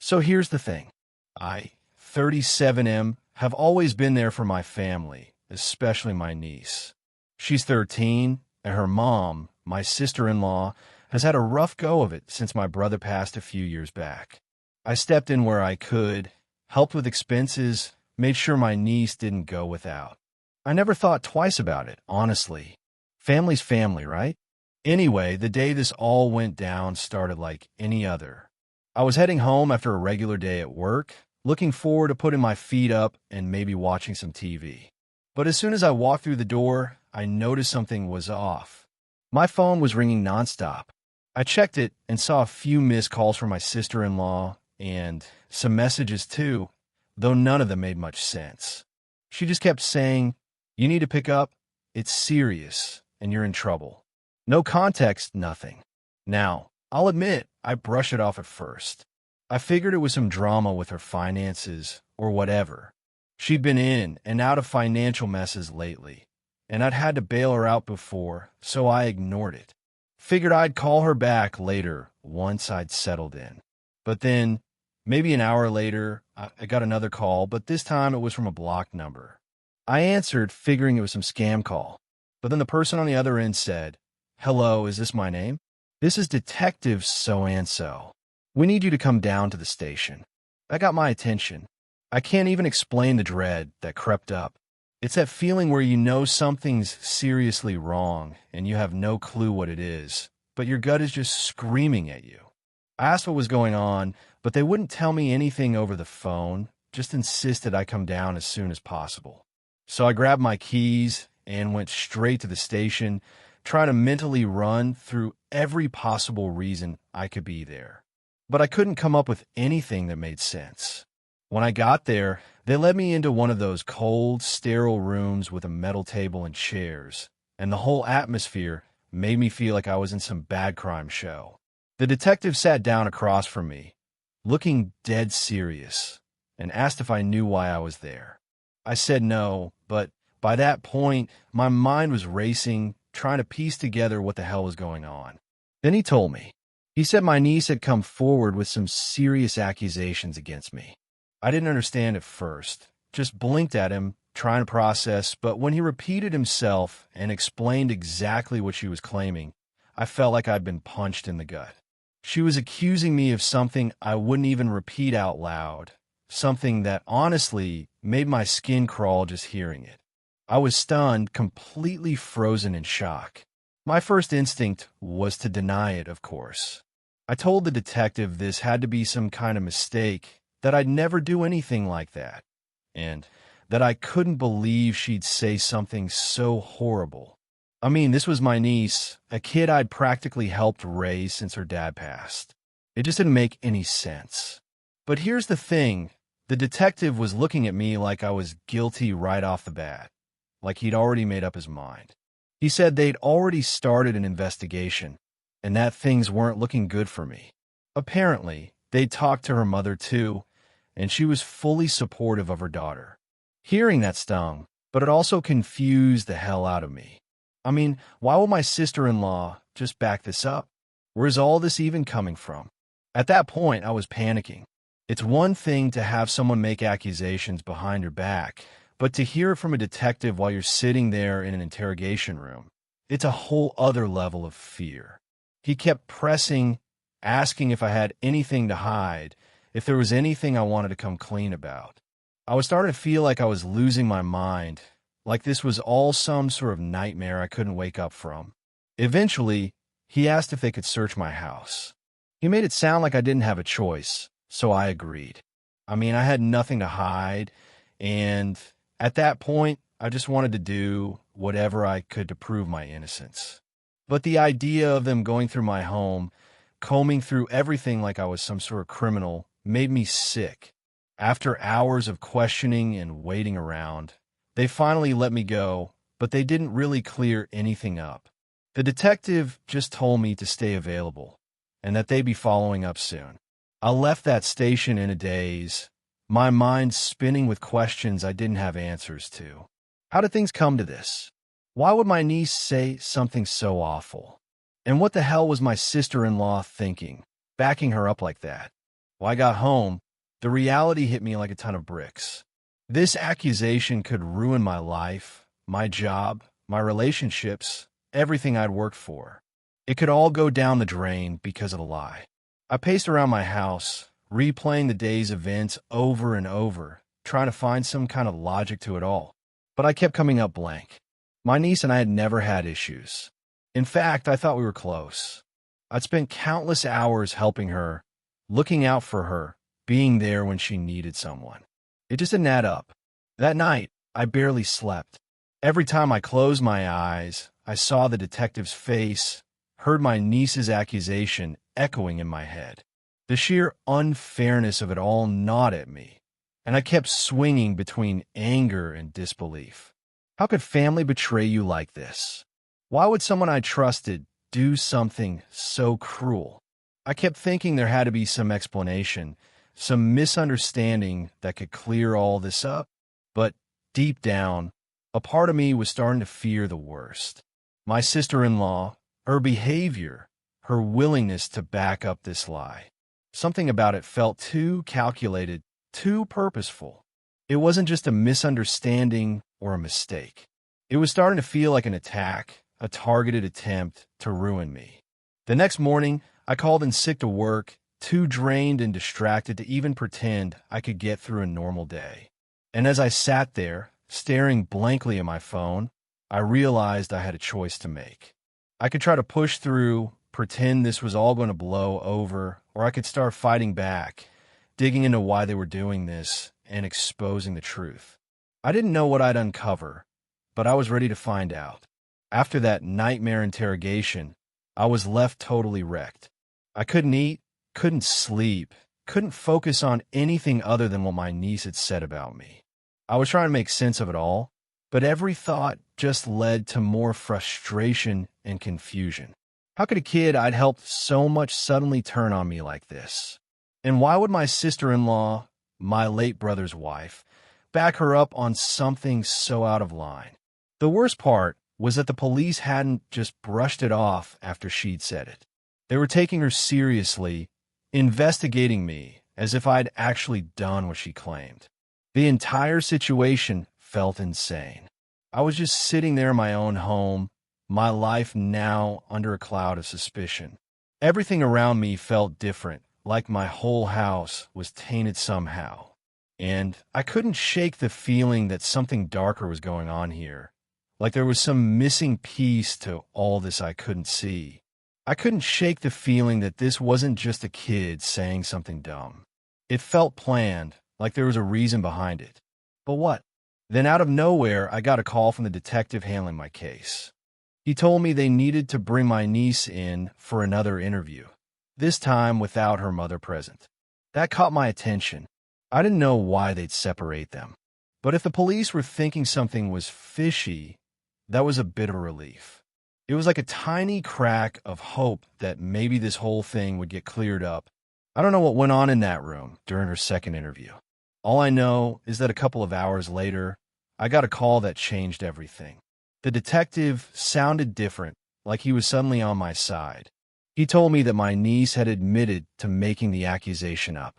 So here's the thing. I, 37M, have always been there for my family, especially my niece. She's 13, and her mom, my sister-in-law, has had a rough go of it since my brother passed a few years back. I stepped in where I could, helped with expenses, made sure my niece didn't go without. I never thought twice about it, honestly. Family's family, right? Anyway, the day this all went down started like any other. I was heading home after a regular day at work, looking forward to putting my feet up and maybe watching some TV. But as soon as I walked through the door, I noticed something was off. My phone was ringing nonstop. I checked it and saw a few missed calls from my sister-in-law and some messages too, though none of them made much sense. She just kept saying, "You need to pick up. It's serious, and you're in trouble." No context, nothing. Now, I'll admit, I brushed it off at first. I figured it was some drama with her finances or whatever. She'd been in and out of financial messes lately, and I'd had to bail her out before, so I ignored it. Figured I'd call her back later once I'd settled in. But then, maybe an hour later, I got another call, but this time it was from a blocked number. I answered, figuring it was some scam call. But then the person on the other end said, "Hello, is this my name? This is Detective so-and-so. We need you to come down to the station." That got my attention. I can't even explain the dread that crept up. It's that feeling where you know something's seriously wrong and you have no clue what it is, but your gut is just screaming at you. I asked what was going on, but they wouldn't tell me anything over the phone, just insisted I come down as soon as possible. So I grabbed my keys and went straight to the station, trying to mentally run through every possible reason I could be there. But I couldn't come up with anything that made sense. When I got there, they led me into one of those cold, sterile rooms with a metal table and chairs, and the whole atmosphere made me feel like I was in some bad crime show. The detective sat down across from me, looking dead serious, and asked if I knew why I was there. I said no, but by that point, my mind was racing, trying to piece together what the hell was going on. Then he told me. He said my niece had come forward with some serious accusations against me. I didn't understand at first, just blinked at him, trying to process, but when he repeated himself and explained exactly what she was claiming, I felt like I'd been punched in the gut. She was accusing me of something I wouldn't even repeat out loud, something that honestly made my skin crawl just hearing it. I was stunned, completely frozen in shock. My first instinct was to deny it, of course. I told the detective this had to be some kind of mistake, that I'd never do anything like that, and that I couldn't believe she'd say something so horrible. I mean, this was my niece, a kid I'd practically helped raise since her dad passed. It just didn't make any sense. But here's the thing, the detective was looking at me like I was guilty right off the bat, like he'd already made up his mind. He said they'd already started an investigation, and that things weren't looking good for me. Apparently, they'd talked to her mother too, and she was fully supportive of her daughter. Hearing that stung, but it also confused the hell out of me. I mean, why would my sister-in-law just back this up? Where's all this even coming from? At that point, I was panicking. It's one thing to have someone make accusations behind your back, but to hear it from a detective while you're sitting there in an interrogation room, it's a whole other level of fear. He kept pressing, asking if I had anything to hide, if there was anything I wanted to come clean about. I was starting to feel like I was losing my mind, like this was all some sort of nightmare I couldn't wake up from. Eventually, he asked if they could search my house. He made it sound like I didn't have a choice, so I agreed. I mean, I had nothing to hide, and at that point, I just wanted to do whatever I could to prove my innocence. But the idea of them going through my home, combing through everything like I was some sort of criminal, made me sick. After hours of questioning and waiting around, they finally let me go, but they didn't really clear anything up. The detective just told me to stay available, and that they'd be following up soon. I left that station in a daze, my mind spinning with questions I didn't have answers to. How did things come to this? Why would my niece say something so awful? And what the hell was my sister-in-law thinking, backing her up like that? When I got home, the reality hit me like a ton of bricks. This accusation could ruin my life, my job, my relationships, everything I'd worked for. It could all go down the drain because of a lie. I paced around my house, replaying the day's events over and over, trying to find some kind of logic to it all. But I kept coming up blank. My niece and I had never had issues. In fact, I thought we were close. I'd spent countless hours helping her, looking out for her, being there when she needed someone. It just didn't add up. That night, I barely slept. Every time I closed my eyes, I saw the detective's face, heard my niece's accusation echoing in my head. The sheer unfairness of it all gnawed at me, and I kept swinging between anger and disbelief. How could family betray you like this? Why would someone I trusted do something so cruel? I kept thinking there had to be some explanation, some misunderstanding that could clear all this up. But deep down, a part of me was starting to fear the worst. My sister-in-law, her behavior, her willingness to back up this lie. Something about it felt too calculated, too purposeful. It wasn't just a misunderstanding or a mistake. It was starting to feel like an attack, a targeted attempt to ruin me. The next morning, I called in sick to work, too drained and distracted to even pretend I could get through a normal day. And as I sat there, staring blankly at my phone, I realized I had a choice to make. I could try to push through, pretend this was all going to blow over, or I could start fighting back, digging into why they were doing this, and exposing the truth. I didn't know what I'd uncover, but I was ready to find out. After that nightmare interrogation, I was left totally wrecked. I couldn't eat, couldn't sleep, couldn't focus on anything other than what my niece had said about me. I was trying to make sense of it all, but every thought just led to more frustration and confusion. How could a kid I'd helped so much suddenly turn on me like this? And why would my sister-in-law, my late brother's wife, back her up on something so out of line? The worst part was that the police hadn't just brushed it off after she'd said it. They were taking her seriously, investigating me as if I'd actually done what she claimed. The entire situation felt insane. I was just sitting there in my own home, my life now under a cloud of suspicion. Everything around me felt different, like my whole house was tainted somehow. And I couldn't shake the feeling that something darker was going on here, like there was some missing piece to all this I couldn't see. I couldn't shake the feeling that this wasn't just a kid saying something dumb. It felt planned, like there was a reason behind it. But what? Then out of nowhere, I got a call from the detective handling my case. He told me they needed to bring my niece in for another interview, this time without her mother present. That caught my attention. I didn't know why they'd separate them. But if the police were thinking something was fishy, that was a bit of a relief. It was like a tiny crack of hope that maybe this whole thing would get cleared up. I don't know what went on in that room during her second interview. All I know is that a couple of hours later, I got a call that changed everything. The detective sounded different, like he was suddenly on my side. He told me that my niece had admitted to making the accusation up.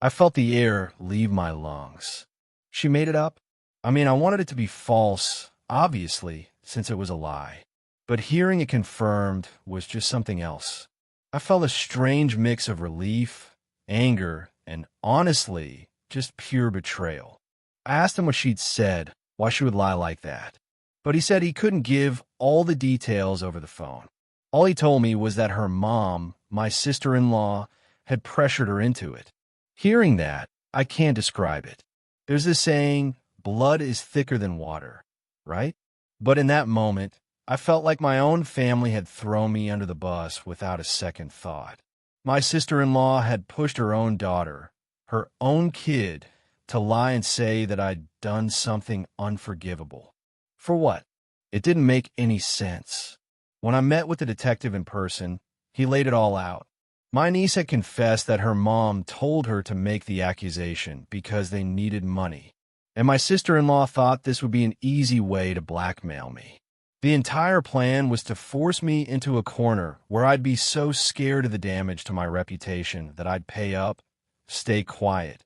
I felt the air leave my lungs. She made it up? I mean, I wanted it to be false, obviously, since it was a lie. But hearing it confirmed was just something else. I felt a strange mix of relief, anger, and honestly, just pure betrayal. I asked him what she'd said, why she would lie like that. But he said he couldn't give all the details over the phone. All he told me was that her mom, my sister-in-law, had pressured her into it. Hearing that, I can't describe it. There's this saying, blood is thicker than water, right? But in that moment, I felt like my own family had thrown me under the bus without a second thought. My sister-in-law had pushed her own daughter, her own kid, to lie and say that I'd done something unforgivable. For what? It didn't make any sense. When I met with the detective in person, he laid it all out. My niece had confessed that her mom told her to make the accusation because they needed money, and my sister-in-law thought this would be an easy way to blackmail me. The entire plan was to force me into a corner where I'd be so scared of the damage to my reputation that I'd pay up, stay quiet,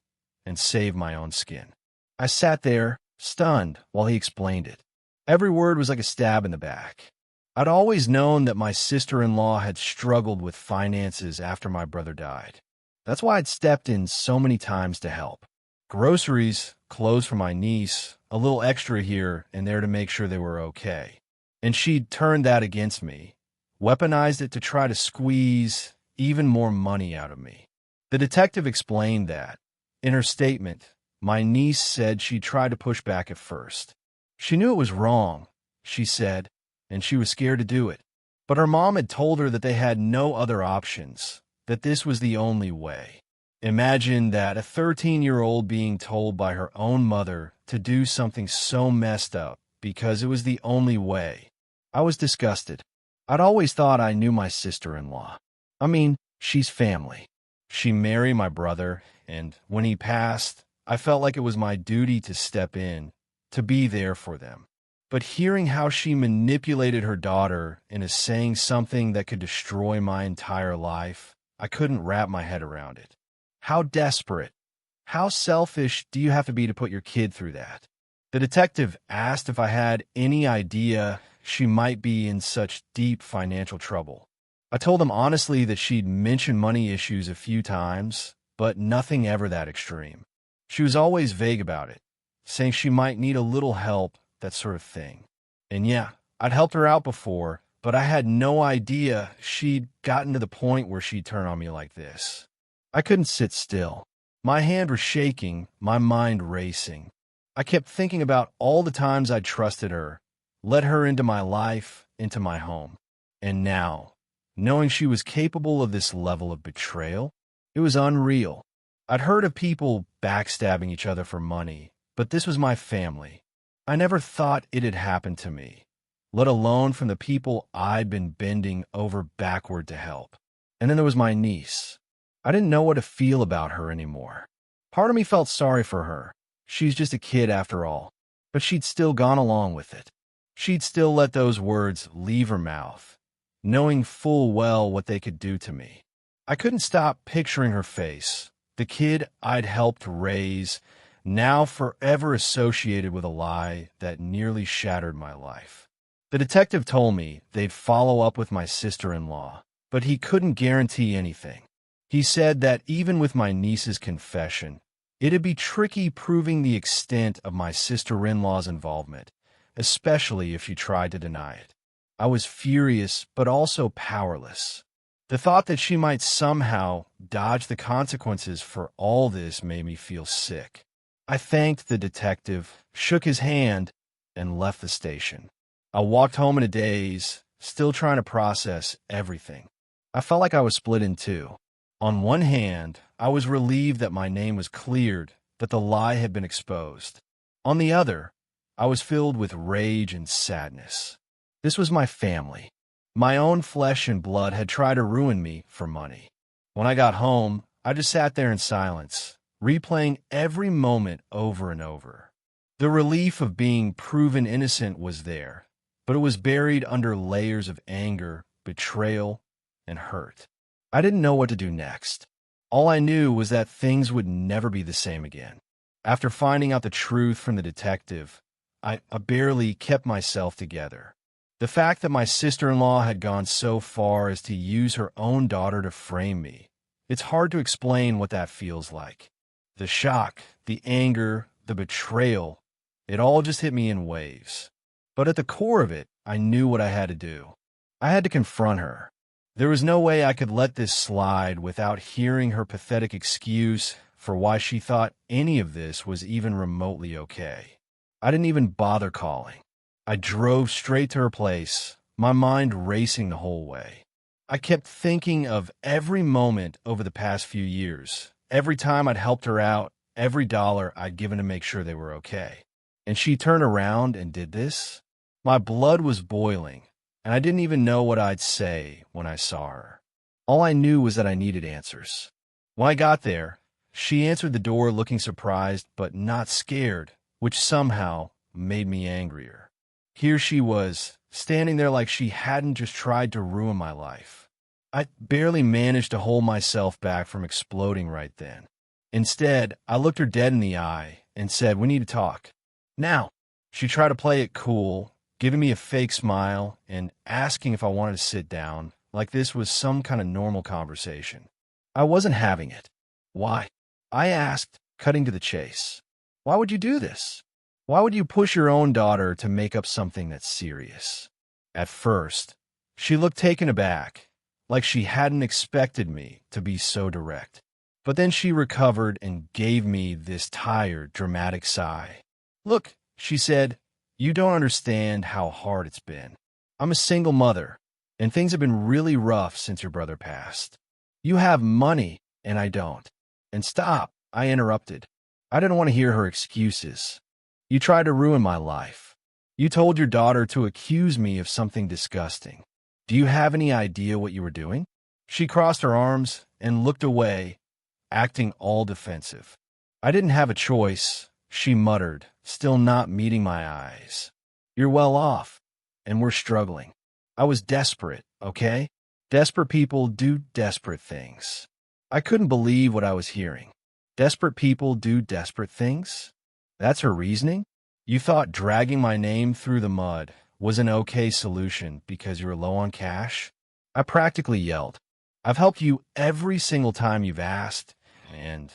and save my own skin. I sat there, stunned, while he explained it. Every word was like a stab in the back. I'd always known that my sister-in-law had struggled with finances after my brother died. That's why I'd stepped in so many times to help. Groceries, clothes for my niece, a little extra here and there to make sure they were okay. And she'd turned that against me, weaponized it to try to squeeze even more money out of me. The detective explained that. In her statement, my niece said she tried to push back at first. She knew it was wrong, she said, and she was scared to do it. But her mom had told her that they had no other options, that this was the only way. Imagine that, a 13-year-old being told by her own mother to do something so messed up because it was the only way. I was disgusted. I'd always thought I knew my sister-in-law. I mean, she's family. She married my brother, and when he passed, I felt like it was my duty to step in, to be there for them. But hearing how she manipulated her daughter into saying something that could destroy my entire life, I couldn't wrap my head around it. How desperate, how selfish do you have to be to put your kid through that? The detective asked if I had any idea she might be in such deep financial trouble. I told him honestly that she'd mentioned money issues a few times, but nothing ever that extreme. She was always vague about it, saying she might need a little help, that sort of thing. And yeah, I'd helped her out before, but I had no idea she'd gotten to the point where she'd turn on me like this. I couldn't sit still. My hand was shaking, my mind racing. I kept thinking about all the times I'd trusted her, let her into my life, into my home. And now, knowing she was capable of this level of betrayal, it was unreal. I'd heard of people backstabbing each other for money, but this was my family. I never thought it had happened to me, let alone from the people I'd been bending over backward to help. And then there was my niece. I didn't know what to feel about her anymore. Part of me felt sorry for her. She's just a kid after all. But she'd still gone along with it. She'd still let those words leave her mouth, knowing full well what they could do to me. I couldn't stop picturing her face, the kid I'd helped raise, now forever associated with a lie that nearly shattered my life. The detective told me they'd follow up with my sister-in-law, but he couldn't guarantee anything. He said that even with my niece's confession, it'd be tricky proving the extent of my sister-in-law's involvement, especially if she tried to deny it. I was furious, but also powerless. The thought that she might somehow dodge the consequences for all this made me feel sick. I thanked the detective, shook his hand, and left the station. I walked home in a daze, still trying to process everything. I felt like I was split in two. On one hand, I was relieved that my name was cleared, that the lie had been exposed. On the other, I was filled with rage and sadness. This was my family. My own flesh and blood had tried to ruin me for money. When I got home, I just sat there in silence, replaying every moment over and over. The relief of being proven innocent was there, but it was buried under layers of anger, betrayal, and hurt. I didn't know what to do next. All I knew was that things would never be the same again. After finding out the truth from the detective, I barely kept myself together. The fact that my sister-in-law had gone so far as to use her own daughter to frame me, it's hard to explain what that feels like. The shock, the anger, the betrayal, it all just hit me in waves. But at the core of it, I knew what I had to do. I had to confront her. There was no way I could let this slide without hearing her pathetic excuse for why she thought any of this was even remotely okay. I didn't even bother calling. I drove straight to her place, my mind racing the whole way. I kept thinking of every moment over the past few years, every time I'd helped her out, every dollar I'd given to make sure they were okay. And she turned around and did this? My blood was boiling, and I didn't even know what I'd say when I saw her. All I knew was that I needed answers. When I got there, she answered the door looking surprised but not scared, which somehow made me angrier. Here she was, standing there like she hadn't just tried to ruin my life. I barely managed to hold myself back from exploding right then. Instead, I looked her dead in the eye and said, "We need to talk. Now." She tried to play it cool, giving me a fake smile and asking if I wanted to sit down, like this was some kind of normal conversation. I wasn't having it. "Why?" I asked, cutting to the chase. "Why would you do this? Why would you push your own daughter to make up something that's serious?" At first, she looked taken aback, like she hadn't expected me to be so direct. But then she recovered and gave me this tired, dramatic sigh. "Look," she said, "you don't understand how hard it's been. I'm a single mother, and things have been really rough since your brother passed. You have money, and I don't." "And stop," I interrupted. I didn't want to hear her excuses. "You tried to ruin my life. You told your daughter to accuse me of something disgusting. Do you have any idea what you were doing?" She crossed her arms and looked away, acting all defensive. "I didn't have a choice," she muttered, still not meeting my eyes. "You're well off, and we're struggling. I was desperate, okay? Desperate people do desperate things." I couldn't believe what I was hearing. Desperate people do desperate things? That's her reasoning? You thought dragging my name through the mud was an okay solution because you were low on cash? I practically yelled. "I've helped you every single time you've asked, and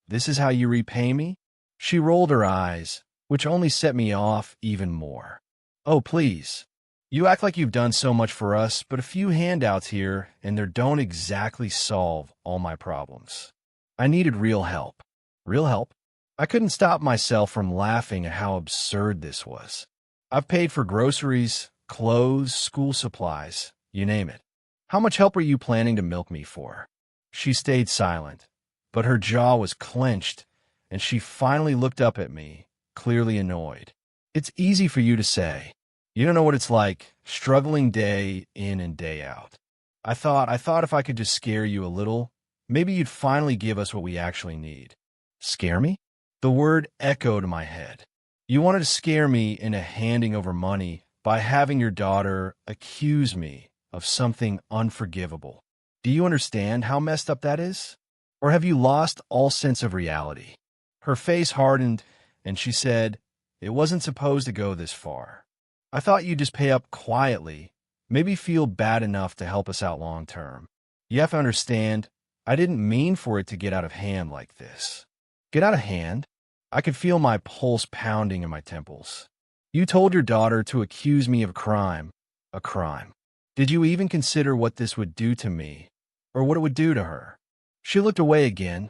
this is how you repay me?" She rolled her eyes, which only set me off even more. "Oh, please. You act like you've done so much for us, but a few handouts here and there don't exactly solve all my problems. I needed real help." Real help? I couldn't stop myself from laughing at how absurd this was. I've paid for groceries, clothes, school supplies, you name it. How much help are you planning to milk me for? She stayed silent, but her jaw was clenched, and she finally looked up at me, clearly annoyed. "It's easy for you to say. You don't know what it's like, struggling day in and day out. I thought if I could just scare you a little, maybe you'd finally give us what we actually need." Scare me? The word echoed in my head. You wanted to scare me into handing over money by having your daughter accuse me of something unforgivable. Do you understand how messed up that is? Or have you lost all sense of reality? Her face hardened, and she said, "It wasn't supposed to go this far. I thought you'd just pay up quietly, maybe feel bad enough to help us out long term. You have to understand, I didn't mean for it to get out of hand like this." Get out of hand? I could feel my pulse pounding in my temples. "You told your daughter to accuse me of a crime. A crime. Did you even consider what this would do to me, or what it would do to her?" She looked away again,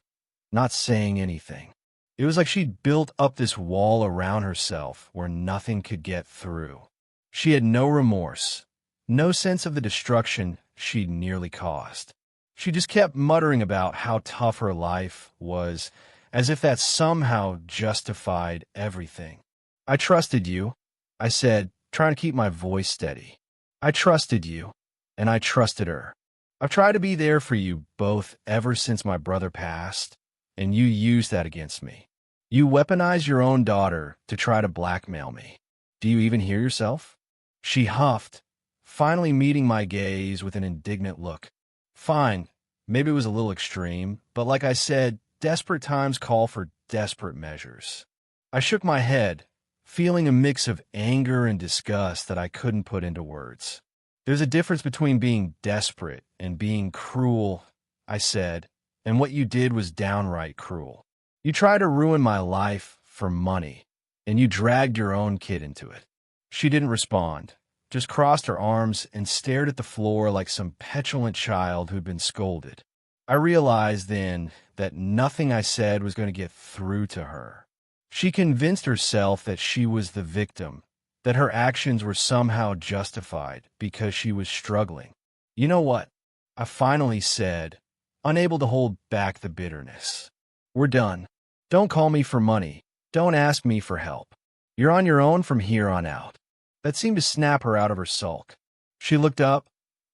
not saying anything. It was like she'd built up this wall around herself where nothing could get through. She had no remorse, no sense of the destruction she'd nearly caused. She just kept muttering about how tough her life was, as if that somehow justified everything. "I trusted you," I said, trying to keep my voice steady. "I trusted you, and I trusted her. I've tried to be there for you both ever since my brother passed, and you used that against me. You weaponized your own daughter to try to blackmail me. Do you even hear yourself?" She huffed, finally meeting my gaze with an indignant look. "Fine, maybe it was a little extreme, but like I said, desperate times call for desperate measures." I shook my head, feeling a mix of anger and disgust that I couldn't put into words. "There's a difference between being desperate and being cruel," I said, "and what you did was downright cruel. You tried to ruin my life for money, and you dragged your own kid into it." She didn't respond, just crossed her arms and stared at the floor like some petulant child who'd been scolded. I realized then that nothing I said was going to get through to her. She convinced herself that she was the victim, that her actions were somehow justified because she was struggling. "You know what?" I finally said, unable to hold back the bitterness. "We're done. Don't call me for money. Don't ask me for help. You're on your own from here on out." That seemed to snap her out of her sulk. She looked up,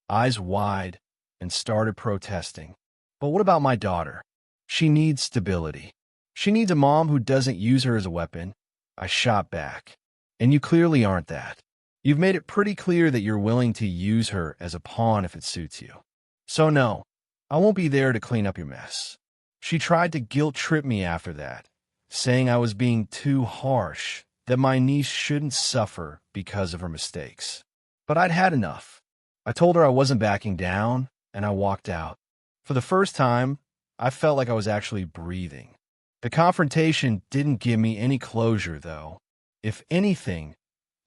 eyes wide, and started protesting. "But what about my daughter? She needs stability. She needs a mom who doesn't use her as a weapon." I shot back. "And you clearly aren't that. You've made it pretty clear that you're willing to use her as a pawn if it suits you. So no, I won't be there to clean up your mess." She tried to guilt-trip me after that, saying I was being too harsh, that my niece shouldn't suffer because of her mistakes. But I'd had enough. I told her I wasn't backing down, and I walked out. For the first time, I felt like I was actually breathing. The confrontation didn't give me any closure, though. If anything,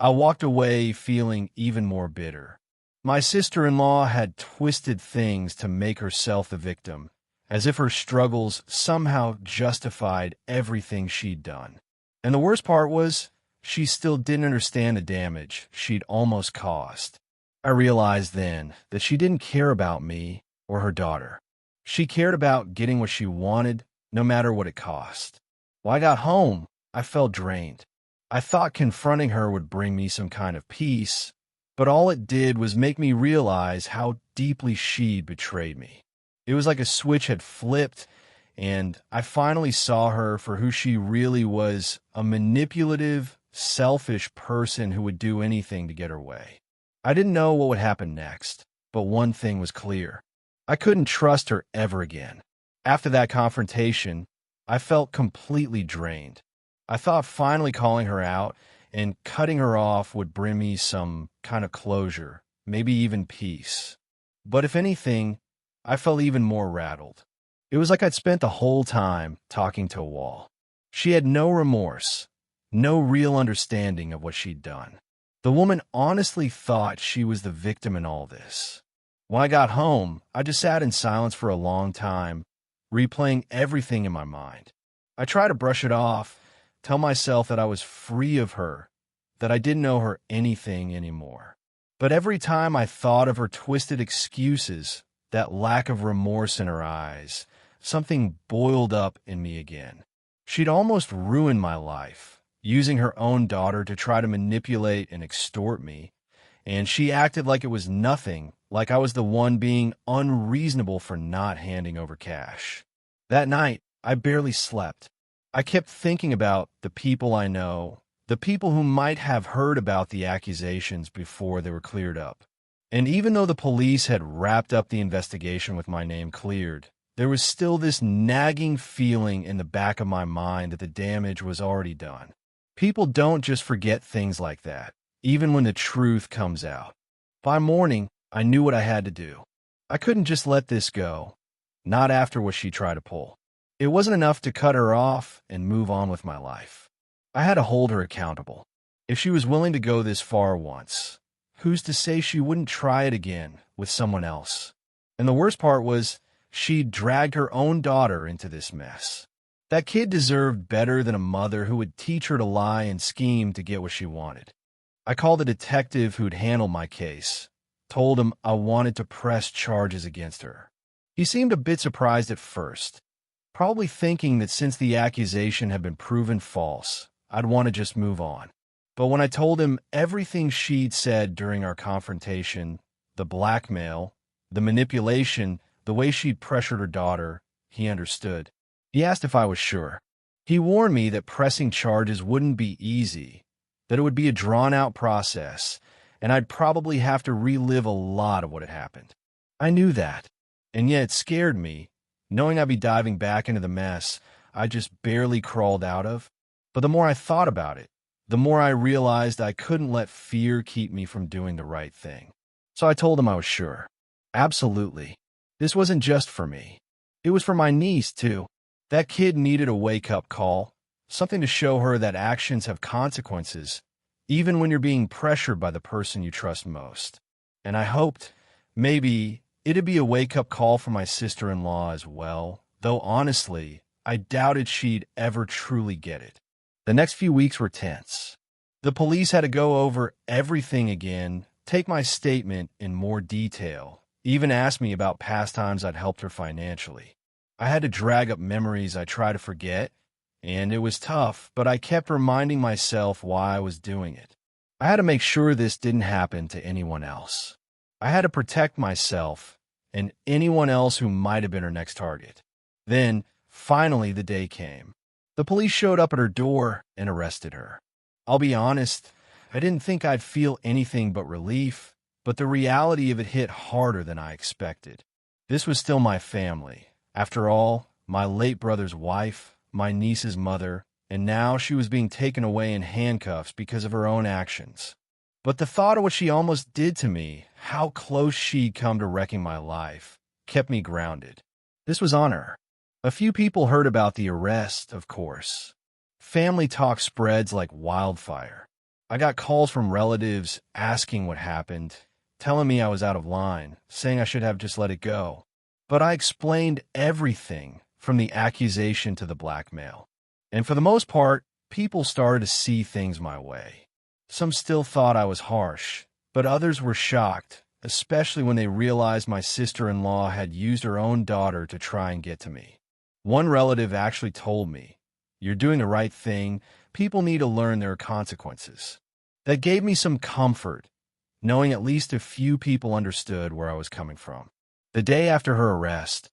I walked away feeling even more bitter. My sister-in-law had twisted things to make herself the victim, as if her struggles somehow justified everything she'd done. And the worst part was, she still didn't understand the damage she'd almost caused. I realized then that she didn't care about me or her daughter. She cared about getting what she wanted, no matter what it cost. When I got home, I felt drained. I thought confronting her would bring me some kind of peace, but all it did was make me realize how deeply she'd betrayed me. It was like a switch had flipped, and I finally saw her for who she really was, a manipulative, selfish person who would do anything to get her way. I didn't know what would happen next, but one thing was clear. I couldn't trust her ever again. After that confrontation, I felt completely drained. I thought finally calling her out and cutting her off would bring me some kind of closure, maybe even peace. But if anything, I felt even more rattled. It was like I'd spent the whole time talking to a wall. She had no remorse, no real understanding of what she'd done. The woman honestly thought she was the victim in all this. When I got home, I just sat in silence for a long time, replaying everything in my mind. I tried to brush it off, tell myself that I was free of her, that I didn't owe her anything anymore. But every time I thought of her twisted excuses, that lack of remorse in her eyes, something boiled up in me again. She'd almost ruined my life, using her own daughter to try to manipulate and extort me, and she acted like it was nothing, like I was the one being unreasonable for not handing over cash. That night, I barely slept. I kept thinking about the people I know, the people who might have heard about the accusations before they were cleared up. And even though the police had wrapped up the investigation with my name cleared, there was still this nagging feeling in the back of my mind that the damage was already done. People don't just forget things like that, even when the truth comes out. By morning, I knew what I had to do. I couldn't just let this go, not after what she tried to pull. It wasn't enough to cut her off and move on with my life. I had to hold her accountable. If she was willing to go this far once, who's to say she wouldn't try it again with someone else? And the worst part was, she'd dragged her own daughter into this mess. That kid deserved better than a mother who would teach her to lie and scheme to get what she wanted. I called the detective who'd handled my case, told him I wanted to press charges against her. He seemed a bit surprised at first, probably thinking that since the accusation had been proven false, I'd want to just move on. But when I told him everything she'd said during our confrontation, the blackmail, the manipulation, the way she'd pressured her daughter, he understood. He asked if I was sure. He warned me that pressing charges wouldn't be easy, that it would be a drawn-out process, and I'd probably have to relive a lot of what had happened. I knew that, and yet it scared me, knowing I'd be diving back into the mess I just barely crawled out of. But the more I thought about it, the more I realized I couldn't let fear keep me from doing the right thing. So I told him I was sure. Absolutely. This wasn't just for me. It was for my niece, too. That kid needed a wake-up call, something to show her that actions have consequences, even when you're being pressured by the person you trust most. And I hoped, maybe, it'd be a wake-up call for my sister-in-law as well, though honestly, I doubted she'd ever truly get it. The next few weeks were tense. The police had to go over everything again, take my statement in more detail, even ask me about past times I'd helped her financially. I had to drag up memories I try to forget, and it was tough, but I kept reminding myself why I was doing it. I had to make sure this didn't happen to anyone else. I had to protect myself and anyone else who might have been her next target. Then, finally, the day came. The police showed up at her door and arrested her. I'll be honest, I didn't think I'd feel anything but relief, but the reality of it hit harder than I expected. This was still my family. After all, my late brother's wife, my niece's mother, and now she was being taken away in handcuffs because of her own actions. But the thought of what she almost did to me, how close she'd come to wrecking my life, kept me grounded. This was on her. A few people heard about the arrest, of course. Family talk spreads like wildfire. I got calls from relatives asking what happened, telling me I was out of line, saying I should have just let it go. But I explained everything from the accusation to the blackmail. And for the most part, people started to see things my way. Some still thought I was harsh, but others were shocked, especially when they realized my sister-in-law had used her own daughter to try and get to me. One relative actually told me, "You're doing the right thing. People need to learn there are consequences." That gave me some comfort, knowing at least a few people understood where I was coming from. The day after her arrest,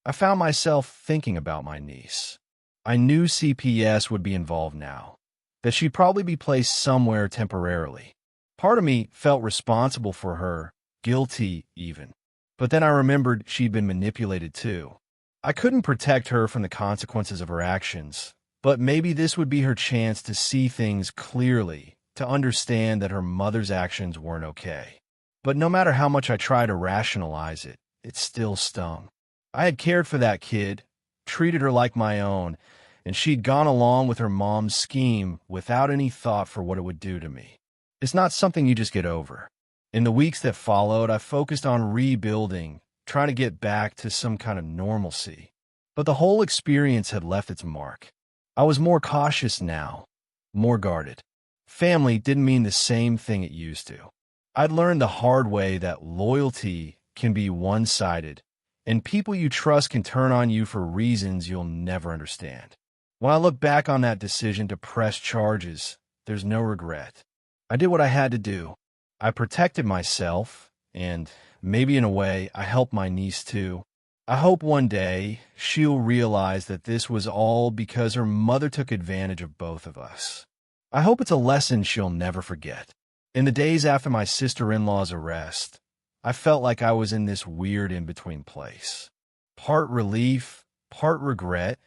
I found myself thinking about my niece. I knew CPS would be involved now, that she'd probably be placed somewhere temporarily. Part of me felt responsible for her, guilty even. But then I remembered she'd been manipulated too. I couldn't protect her from the consequences of her actions, but maybe this would be her chance to see things clearly, to understand that her mother's actions weren't okay. But no matter how much I tried to rationalize it, it still stung. I had cared for that kid, treated her like my own, and she'd gone along with her mom's scheme without any thought for what it would do to me. It's not something you just get over. In the weeks that followed, I focused on rebuilding, trying to get back to some kind of normalcy. But the whole experience had left its mark. I was more cautious now, more guarded. Family didn't mean the same thing it used to. I'd learned the hard way that loyalty can be one-sided, and people you trust can turn on you for reasons you'll never understand. When I look back on that decision to press charges, there's no regret. I did what I had to do. I protected myself, and maybe in a way, I helped my niece too. I hope one day she'll realize that this was all because her mother took advantage of both of us. I hope it's a lesson she'll never forget. In the days after my sister-in-law's arrest, I felt like I was in this weird in-between place. Part relief, part regret,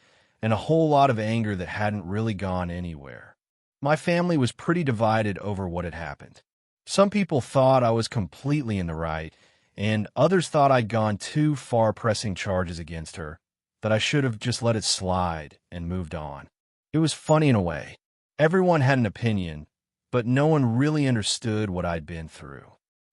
and a whole lot of anger that hadn't really gone anywhere. My family was pretty divided over what had happened. Some people thought I was completely in the right, and others thought I'd gone too far pressing charges against her, that I should have just let it slide and moved on. It was funny in a way. Everyone had an opinion, but no one really understood what I'd been through.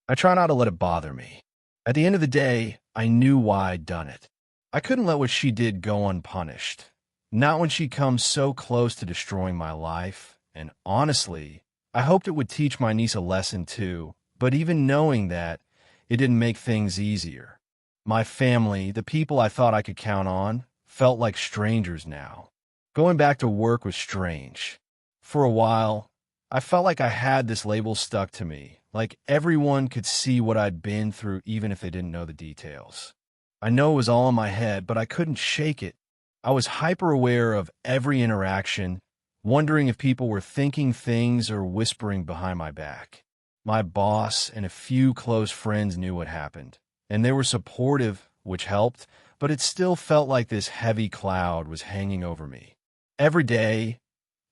I try not to let it bother me. At the end of the day, I knew why I'd done it. I couldn't let what she did go unpunished. Not when she comes so close to destroying my life, and honestly, I hoped it would teach my niece a lesson too, but even knowing that, it didn't make things easier. My family, the people I thought I could count on, felt like strangers now. Going back to work was strange. For a while, I felt like I had this label stuck to me, like everyone could see what I'd been through even if they didn't know the details. I know it was all in my head, but I couldn't shake it. I was hyper-aware of every interaction, wondering if people were thinking things or whispering behind my back. My boss and a few close friends knew what happened, and they were supportive, which helped, but it still felt like this heavy cloud was hanging over me. Every day,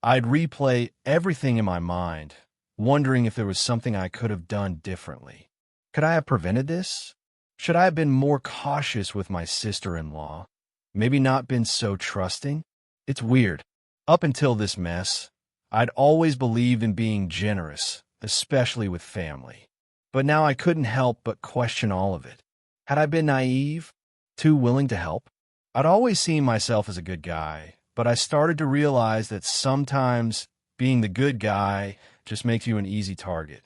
I'd replay everything in my mind, wondering if there was something I could have done differently. Could I have prevented this? Should I have been more cautious with my sister-in-law? Maybe not been so trusting? It's weird. Up until this mess, I'd always believed in being generous, especially with family. But now I couldn't help but question all of it. Had I been naive? Too willing to help? I'd always seen myself as a good guy, but I started to realize that sometimes being the good guy just makes you an easy target.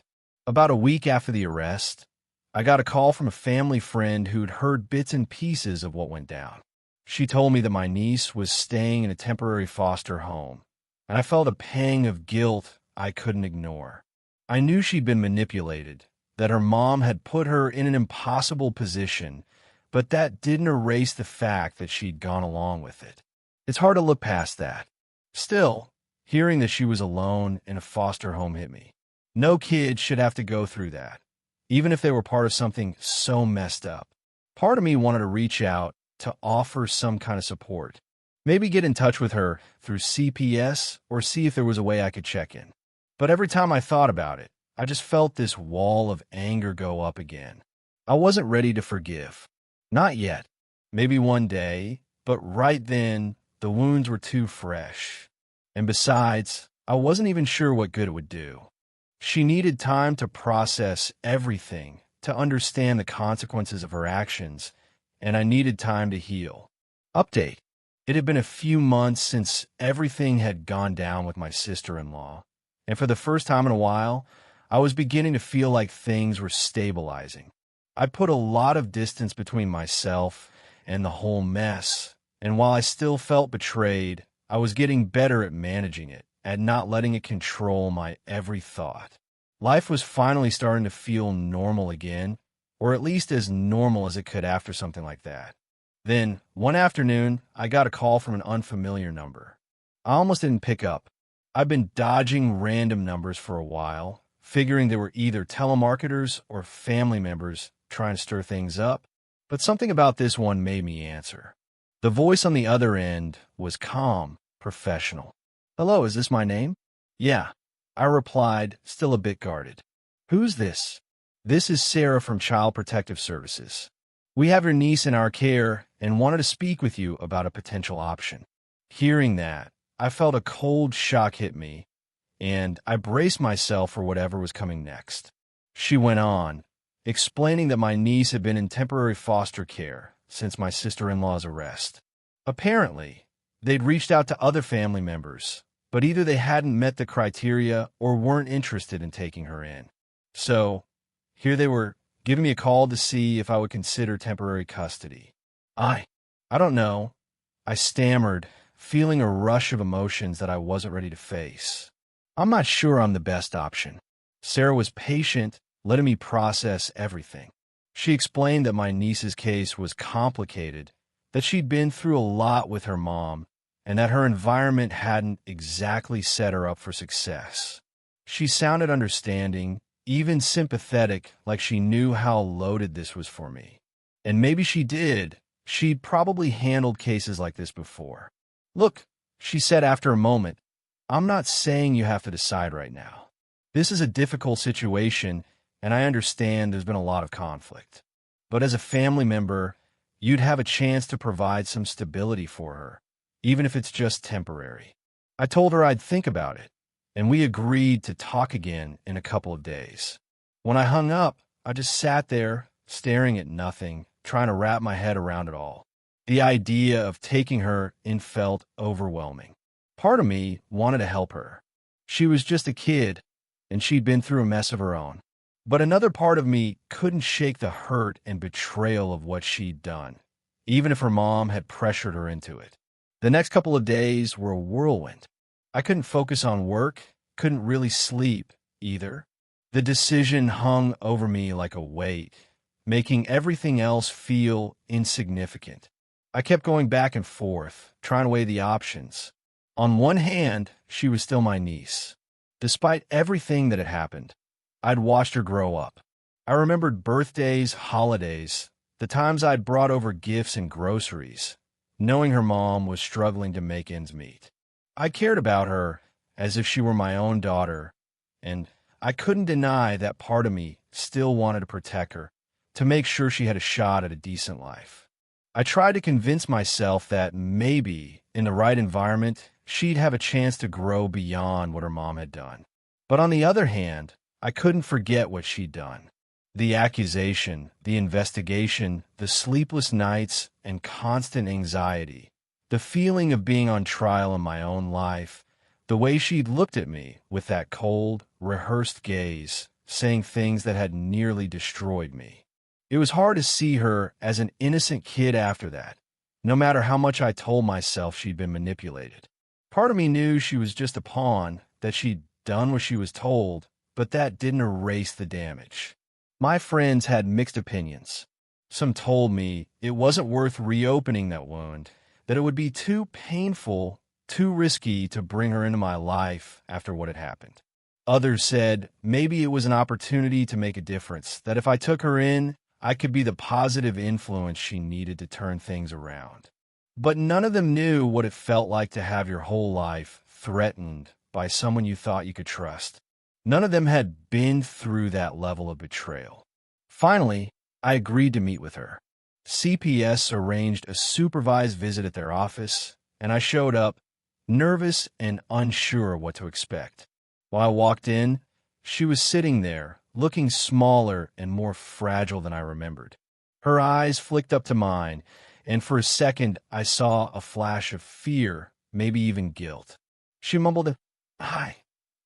About a week after the arrest, I got a call from a family friend who'd heard bits and pieces of what went down. She told me that my niece was staying in a temporary foster home, and I felt a pang of guilt I couldn't ignore. I knew she'd been manipulated, that her mom had put her in an impossible position, but that didn't erase the fact that she'd gone along with it. It's hard to look past that. Still, hearing that she was alone in a foster home hit me. No kid should have to go through that, even if they were part of something so messed up. Part of me wanted to reach out, to offer some kind of support. Maybe get in touch with her through CPS or see if there was a way I could check in. But every time I thought about it, I just felt this wall of anger go up again. I wasn't ready to forgive. Not yet. Maybe one day, but right then, the wounds were too fresh. And besides, I wasn't even sure what good it would do. She needed time to process everything, to understand the consequences of her actions, and I needed time to heal. Update. It had been a few months since everything had gone down with my sister-in-law, and for the first time in a while, I was beginning to feel like things were stabilizing. I put a lot of distance between myself and the whole mess, and while I still felt betrayed, I was getting better at managing it, at not letting it control my every thought. Life was finally starting to feel normal again, or at least as normal as it could after something like that. Then, one afternoon, I got a call from an unfamiliar number. I almost didn't pick up. I've been dodging random numbers for a while, figuring they were either telemarketers or family members trying to stir things up, but something about this one made me answer. The voice on the other end was calm, professional. "Hello, is this my name?" "Yeah," I replied, still a bit guarded. "Who's this?" "This is Sarah from Child Protective Services. We have your niece in our care and wanted to speak with you about a potential option." Hearing that, I felt a cold shock hit me, and I braced myself for whatever was coming next. She went on, explaining that my niece had been in temporary foster care since my sister-in-law's arrest. Apparently, they'd reached out to other family members, but either they hadn't met the criteria or weren't interested in taking her in. So, here they were, giving me a call to see if I would consider temporary custody. I don't know. I stammered, feeling a rush of emotions that I wasn't ready to face. "I'm not sure I'm the best option." Sarah was patient, letting me process everything. She explained that my niece's case was complicated, that she'd been through a lot with her mom, and that her environment hadn't exactly set her up for success. She sounded understanding, even sympathetic, like she knew how loaded this was for me. And maybe she did. She'd probably handled cases like this before. "Look," she said after a moment, "I'm not saying you have to decide right now. This is a difficult situation, and I understand there's been a lot of conflict. But as a family member, you'd have a chance to provide some stability for her, even if it's just temporary." I told her I'd think about it, and we agreed to talk again in a couple of days. When I hung up, I just sat there, staring at nothing, trying to wrap my head around it all. The idea of taking her in felt overwhelming. Part of me wanted to help her. She was just a kid, and she'd been through a mess of her own. But another part of me couldn't shake the hurt and betrayal of what she'd done, even if her mom had pressured her into it. The next couple of days were a whirlwind. I couldn't focus on work, couldn't really sleep either. The decision hung over me like a weight, making everything else feel insignificant. I kept going back and forth, trying to weigh the options. On one hand, she was still my niece. Despite everything that had happened, I'd watched her grow up. I remembered birthdays, holidays, the times I'd brought over gifts and groceries, knowing her mom was struggling to make ends meet. I cared about her as if she were my own daughter, and I couldn't deny that part of me still wanted to protect her, to make sure she had a shot at a decent life. I tried to convince myself that maybe, in the right environment, she'd have a chance to grow beyond what her mom had done. But on the other hand, I couldn't forget what she'd done. The accusation, the investigation, the sleepless nights, and constant anxiety. The feeling of being on trial in my own life. The way she'd looked at me with that cold, rehearsed gaze, saying things that had nearly destroyed me. It was hard to see her as an innocent kid after that, no matter how much I told myself she'd been manipulated. Part of me knew she was just a pawn, that she'd done what she was told, but that didn't erase the damage. My friends had mixed opinions. Some told me it wasn't worth reopening that wound, that it would be too painful, too risky to bring her into my life after what had happened. Others said maybe it was an opportunity to make a difference, that if I took her in, I could be the positive influence she needed to turn things around. But none of them knew what it felt like to have your whole life threatened by someone you thought you could trust. None of them had been through that level of betrayal. Finally, I agreed to meet with her. CPS arranged a supervised visit at their office, and I showed up, nervous and unsure what to expect. While I walked in, she was sitting there, looking smaller and more fragile than I remembered. Her eyes flicked up to mine, and for a second I saw a flash of fear, maybe even guilt. She mumbled, "Hi,"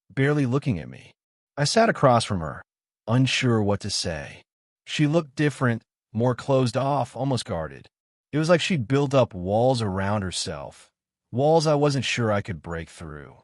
barely looking at me. I sat across from her, unsure what to say. She looked different, more closed off, almost guarded. It was like she'd built up walls around herself, walls I wasn't sure I could break through.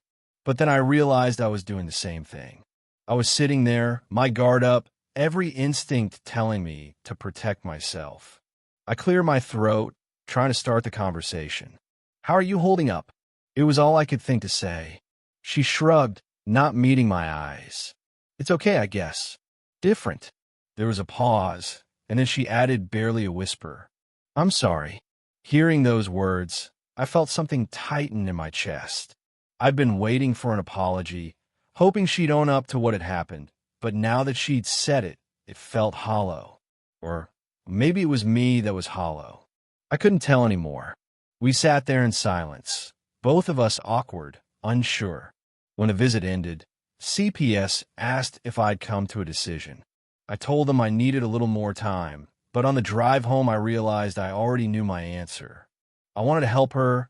But then I realized I was doing the same thing. I was sitting there, my guard up, every instinct telling me to protect myself. I cleared my throat, trying to start the conversation. "How are you holding up?" It was all I could think to say. She shrugged, not meeting my eyes. "It's okay, I guess." "Different." There was a pause, and then she added, barely a whisper, "I'm sorry." Hearing those words, I felt something tighten in my chest. I'd been waiting for an apology, hoping she'd own up to what had happened, but now that she'd said it, it felt hollow. Or maybe it was me that was hollow. I couldn't tell anymore. We sat there in silence, both of us awkward, unsure. When the visit ended, CPS asked if I'd come to a decision. I told them I needed a little more time, but on the drive home I realized I already knew my answer. I wanted to help her,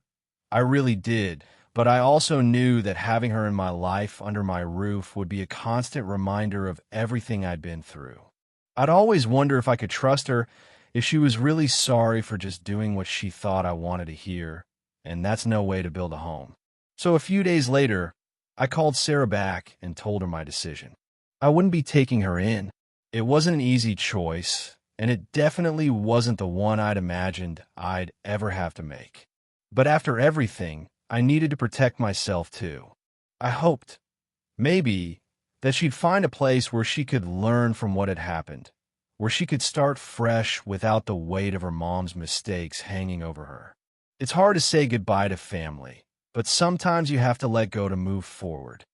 I really did, but I also knew that having her in my life under my roof would be a constant reminder of everything I'd been through. I'd always wonder if I could trust her, if she was really sorry for just doing what she thought I wanted to hear, and that's no way to build a home. So a few days later, I called Sarah back and told her my decision. I wouldn't be taking her in. It wasn't an easy choice, and it definitely wasn't the one I'd imagined I'd ever have to make. But after everything, I needed to protect myself too. I hoped, maybe, that she'd find a place where she could learn from what had happened, where she could start fresh without the weight of her mom's mistakes hanging over her. It's hard to say goodbye to family, but sometimes you have to let go to move forward.